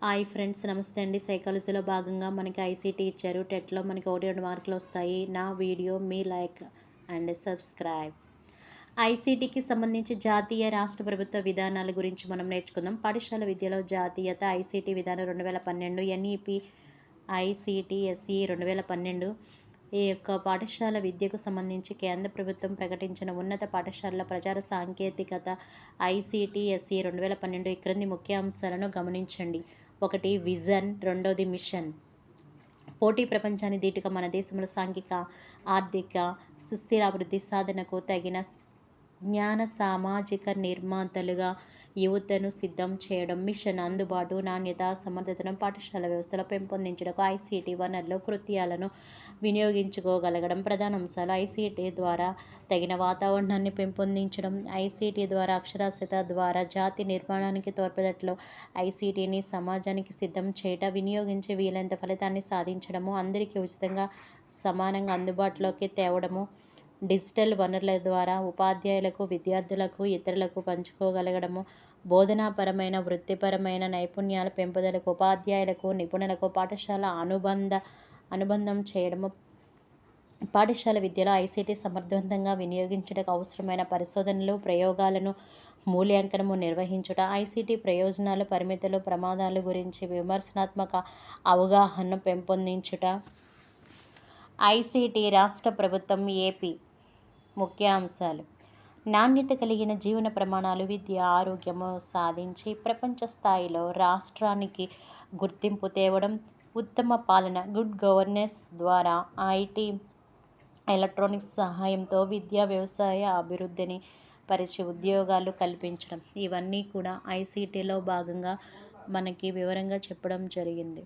Hi friends, నమస్తే అండి. సైకాలజీలో భాగంగా మనకి ఐసీటీ ఇచ్చారు. టెట్లో మనకి 1, 2 మార్కులు వస్తాయి. నా వీడియో మీ లైక్ అండ్ సబ్స్క్రైబ్. ఐసీటీకి సంబంధించి జాతీయ రాష్ట్ర ప్రభుత్వ విధానాల గురించి మనం నేర్చుకుందాం. పాఠశాల విద్యలో జాతీయత ఐసీటీ విధానం 2012, ఎన్ఈపి ఐసీటీఎస్ఈ 2012. ఈ యొక్క పాఠశాల విద్యకు సంబంధించి కేంద్ర ప్రభుత్వం ప్రకటించిన ఉన్నత పాఠశాలల ప్రచార సాంకేతికత ఐసీటీఎస్ఈ 2012. ఈ క్రింది ముఖ్య అంశాలను గమనించండి. 1 విజన్, 2 మిషన్. పోటీ ప్రపంచాన్ని ధీటుగా మన దేశంలో సాంఘిక, ఆర్థిక సుస్థిర అభివృద్ధి సాధనకు తగిన జ్ఞాన సామాజిక నిర్మాతలుగా యువతను సిద్ధం చేయడం. మిషన్ అందుబాటు, నాణ్యత, సమర్థతను పాఠశాల వ్యవస్థలో పెంపొందించడం. ఐసీటీ వనరులు, కృత్యాలను వినియోగించుకోగలగడం. ప్రధాన అంశాలు: ఐసీటీ ద్వారా తగిన వాతావరణాన్ని పెంపొందించడం, ఐసీటీ ద్వారా అక్షరాస్యత ద్వారా జాతి నిర్మాణానికి తోడ్పడటంలో ఐసీటీని సమాజానికి సిద్ధం చేయట, వినియోగించే వీలైనంత ఫలితాన్ని సాధించడము, అందరికీ ఉచితంగా సమానంగా అందుబాటులోకి తేవడము, డిజిటల్ వనరుల ద్వారా ఉపాధ్యాయులకు, విద్యార్థులకు, ఇతరులకు పంచుకోగలగడము, బోధనాపరమైన, వృత్తిపరమైన నైపుణ్యాల పెంపుదలకు ఉపాధ్యాయులకు, నిపుణులకు పాఠశాల అనుబంధం చేయడము. పాఠశాల విద్యలో ఐసీటీ సమర్థవంతంగా వినియోగించడానికి అవసరమైన పరిశోధనలు, ప్రయోగాలను మూల్యాంకనము నిర్వహించుట. ఐసీటీ ప్రయోజనాలు, పరిమితులు, ప్రమాదాల గురించి విమర్శనాత్మక అవగాహనను పెంపొందించుట. ఐసీటీ రాష్ట్ర ప్రభుత్వం ఏపీ. ముఖ్యాంశాలు: నాణ్యత కలిగిన జీవన ప్రమాణాలు, విద్య, ఆరోగ్యము సాధించి ప్రపంచ స్థాయిలో రాష్ట్రానికి గుర్తింపు తేవడం. ఉత్తమ పాలన, గుడ్ గవర్నెన్స్ ద్వారా ఐటీ, ఎలక్ట్రానిక్స్ సహాయంతో విద్యా, వ్యవసాయ అభివృద్ధిని పరిచి ఉద్యోగాలు కల్పించడం. ఇవన్నీ కూడా ఐసీటీలో భాగంగా మనకి వివరంగా చెప్పడం జరిగింది.